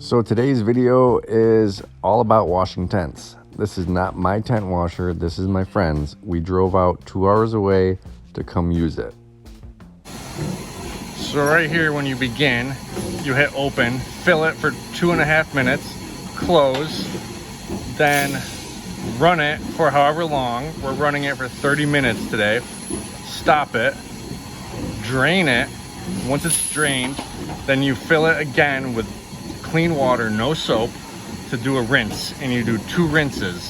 So today's video is all about washing tents. This is not my tent washer, this is my friend's. We drove out 2 hours away to come use it. So right here, when you begin, you hit open, fill it for 2.5 minutes, close, then run it for however long. We're running it for 30 minutes today. Stop it, drain it. Once it's drained, then you fill it again with clean water, no soap, to do a rinse, and you do 2 rinses.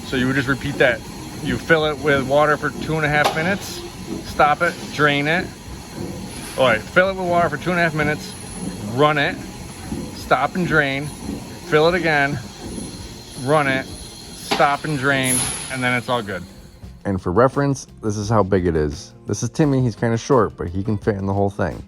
So you would just repeat that. You fill it with water for 2.5 minutes, stop it, drain it. All right, fill it with water for 2.5 minutes, run it, stop and drain, fill it again, run it, stop and drain, and then it's all good. And for reference, this is how big it is. This is Timmy, he's kind of short, but he can fit in the whole thing.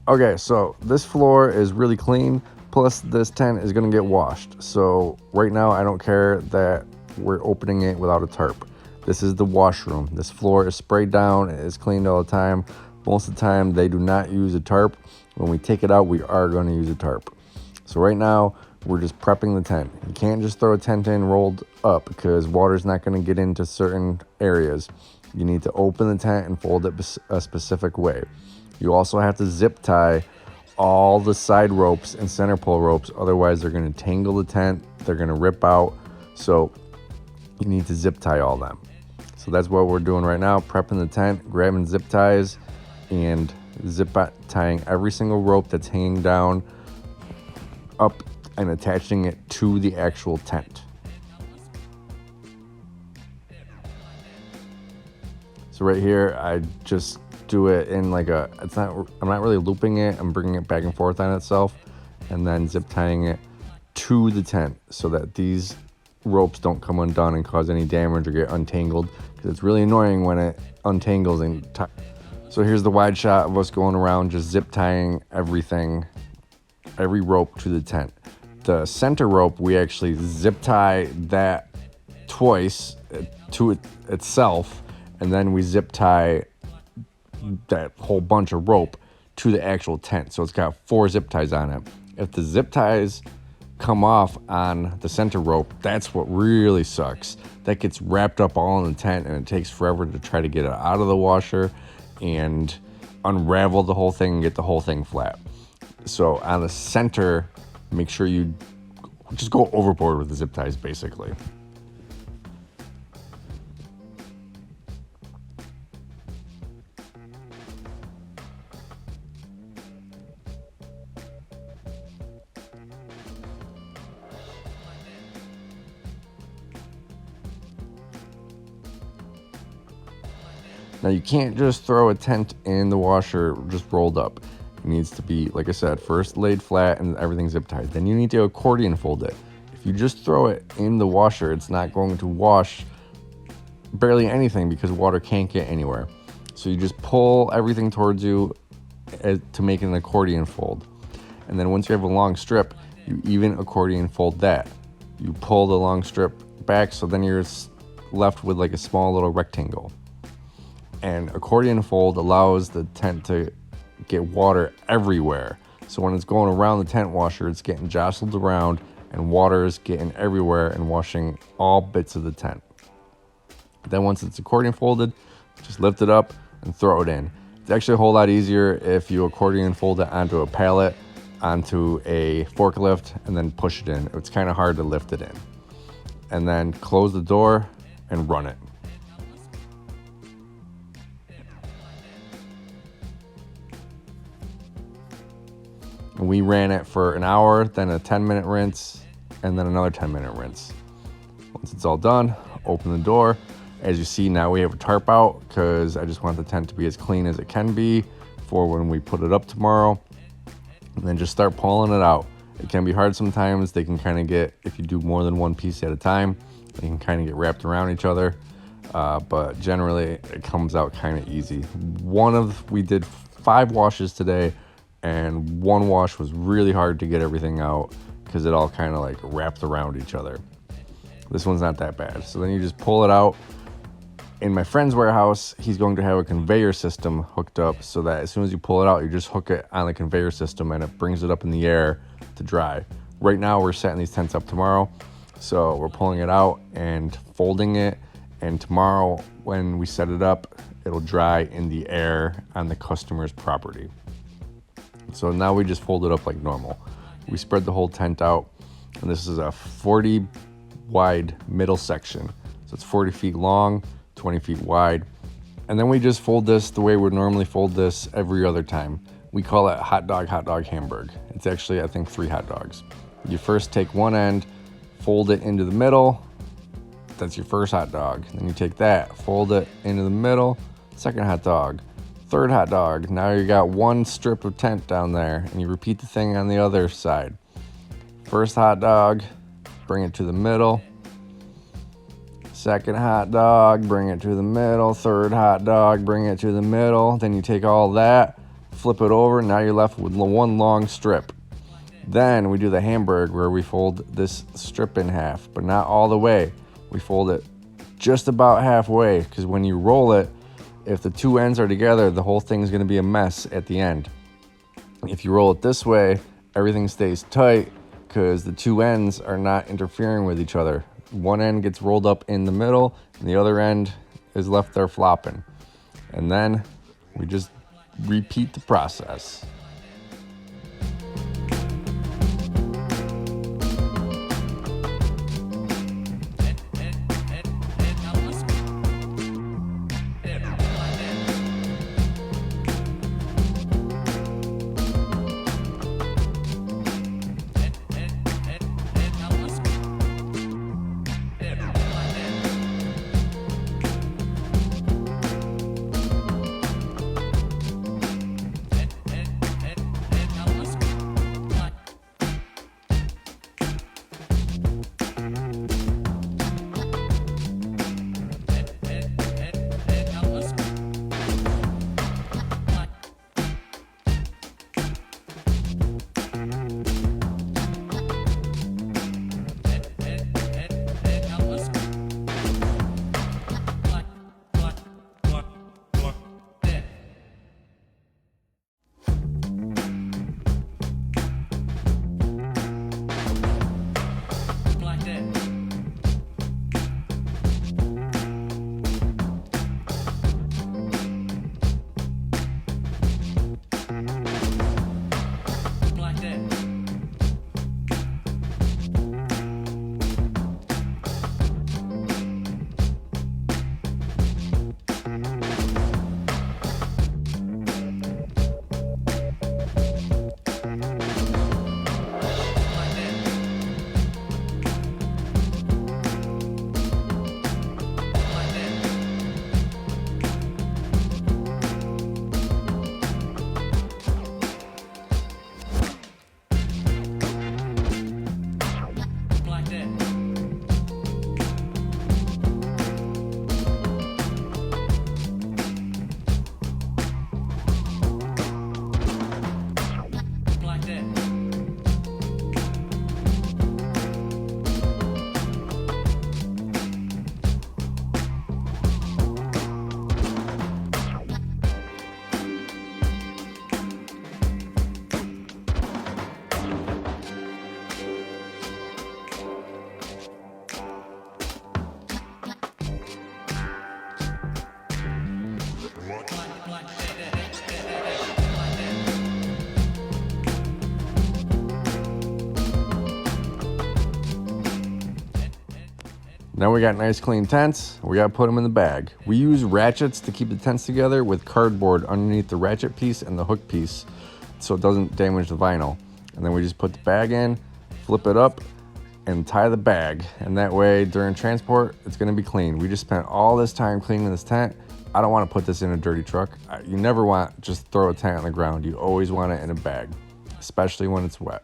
Okay, so this floor is really clean, plus this tent is gonna get washed. So right now, I don't care that we're opening it without a tarp. This is the washroom. This floor is sprayed down, it is cleaned all the time. Most of the time, they do not use a tarp. When we take it out, we are gonna use a tarp. So right now, we're just prepping the tent. You can't just throw a tent in rolled up because water's not gonna get into certain areas. You need to open the tent and fold it a specific way. You also have to zip tie all the side ropes and center pole ropes, otherwise they're gonna tangle the tent, they're gonna rip out. So you need to zip tie all them. So that's what we're doing right now, prepping the tent, grabbing zip ties and zip tying every single rope that's hanging down up and attaching it to the actual tent. So right here, I just do it in like I'm not really looping it, I'm bringing it back and forth on itself and then zip tying it to the tent so that these ropes don't come undone and cause any damage or get untangled, because it's really annoying when it untangles and So here's the wide shot of us going around just zip tying everything, every rope to the tent. The center rope, we actually zip tie that twice to itself, and then we zip tie that whole bunch of rope to the actual tent. So it's got 4 zip ties on it. If the zip ties come off on the center rope, that's what really sucks. That gets wrapped up all in the tent and it takes forever to try to get it out of the washer and unravel the whole thing and get the whole thing flat. So on the center, make sure you just go overboard with the zip ties basically. Now you can't just throw a tent in the washer just rolled up. It needs to be, like I said, first laid flat and everything zip tied. Then you need to accordion fold it. If you just throw it in the washer, it's not going to wash barely anything because water can't get anywhere. So you just pull everything towards you to make an accordion fold. And then once you have a long strip, you even accordion fold that. You pull the long strip back, so then you're left with like a small little rectangle. And accordion fold allows the tent to get water everywhere. So when it's going around the tent washer, it's getting jostled around and water is getting everywhere and washing all bits of the tent. Then once it's accordion folded, just lift it up and throw it in. It's actually a whole lot easier if you accordion fold it onto a pallet, onto a forklift, and then push it in. It's kind of hard to lift it in. And then close the door and run it. We ran it for an hour, then a 10-minute rinse, and then another 10-minute rinse. Once it's all done, open the door. As you see, now we have a tarp out because I just want the tent to be as clean as it can be for when we put it up tomorrow. And then just start pulling it out. It can be hard sometimes. They can kind of get, if you do more than one piece at a time, they can kind of get wrapped around each other. But generally, it comes out kind of easy. We did 5 washes today, and 1 wash was really hard to get everything out because it all kind of like wrapped around each other. This one's not that bad. So then you just pull it out, In my friend's warehouse, he's going to have a conveyor system hooked up so that as soon as you pull it out, you just hook it on the conveyor system and it brings it up in the air to dry. Right now, we're setting these tents up tomorrow, so we're pulling it out and folding it, and tomorrow when we set it up, it'll dry in the air on the customer's property. So now we just fold it up like normal. We spread the whole tent out, and this is a 40 wide middle section. So it's 40 feet long, 20 feet wide. And then we just fold this the way we would normally fold this every other time. We call it hot dog, hamburg. It's actually, I think, 3 hot dogs. You first take one end, fold it into the middle. That's your first hot dog. Then you take that, fold it into the middle, second hot dog, third hot dog. Now you got one strip of tent down there, and you repeat the thing on the other side. First hot dog, bring it to the middle. Second hot dog, bring it to the middle. Third hot dog, bring it to the middle. Then you take all that, flip it over. Now you're left with one long strip. Then we do the hamburg where we fold this strip in half, but not all the way. We fold it just about halfway, because when you roll it, if the two ends are together, the whole thing's going to be a mess at the end. If you roll it this way, everything stays tight because the two ends are not interfering with each other. One end gets rolled up in the middle, and the other end is left there flopping. And then we just repeat the process. Now we got nice clean tents. We got to put them in the bag. We use ratchets to keep the tents together with cardboard underneath the ratchet piece and the hook piece so it doesn't damage the vinyl. And then we just put the bag in, flip it up, and tie the bag. And that way during transport, it's going to be clean. We just spent all this time cleaning this tent. I don't want to put this in a dirty truck. You never want just throw a tent on the ground. You always want it in a bag, especially when it's wet.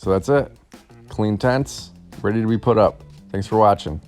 So that's it. Clean tents, ready to be put up. Thanks for watching.